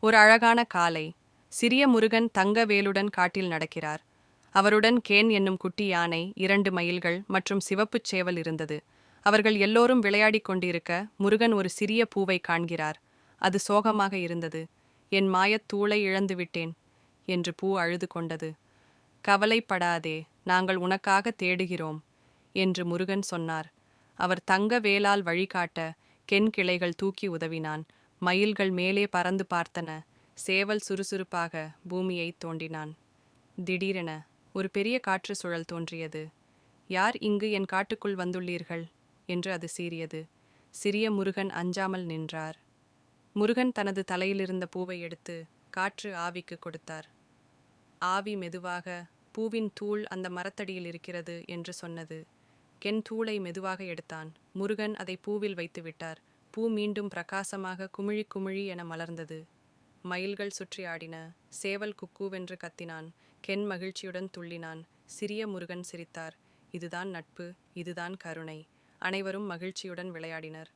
ஒரு அழகான காலை. சிறிய முருகன் தங்க வேலுடன் காட்டில் நடக்கிறார். அவருடன் கேன் என்னும் குட்டி யானை, 2 மயில்கள் மற்றும் சிவப்புச் சேவல் இருந்தது. அவர்கள் எல்லோரும் விளையாடிக் கொண்டிருக்க முருகன் ஒரு சிறிய பூவை காண்கிறார். அது சோகமாக இருந்தது. என் மாயத் தூளை இழந்துவிட்டேன் என்று பூ அழுது கொண்டது. கவலைப்படாதே, நாங்கள் உனக்காக தேடுகிறோம் என்று முருகன் சொன்னார். அவர் தங்க வேலால் வழிகாட்ட கென் கிளைகள் தூக்கி உதவினான். மயில்கள் மேலே பறந்து பார்த்தன. சேவல் சுறுசுறுப்பாக பூமியை தோண்டினான். திடீரென ஒரு பெரிய காற்று சுழல் தோன்றியது. யார் இங்கு என் காட்டுக்குள் வந்துள்ளீர்கள் என்று அது சீறியது. சிறிய முருகன் அஞ்சாமல் நின்றார். முருகன் தனது தலையிலிருந்த பூவை எடுத்து காற்று ஆவிக்கு கொடுத்தார். ஆவி மெதுவாக, பூவின் தூள் அந்த மரத்தடியில் இருக்கிறது என்று சொன்னது. கென் தூளை மெதுவாக எடுத்தான். முருகன் அதை பூவில் வைத்து விட்டார். பூ மீண்டும் பிரகாசமாக குமிழி குமிழி என மலர்ந்தது. மயில்கள் சுற்றி ஆடின. சேவல் குக்கூவென்று கத்தினான். கென் மகிழ்ச்சியுடன் துள்ளினான். சிறிய முருகன் சிரித்தார். இதுதான் நட்பு, இதுதான் கருணை. அனைவரும் மகிழ்ச்சியுடன் விளையாடினர்.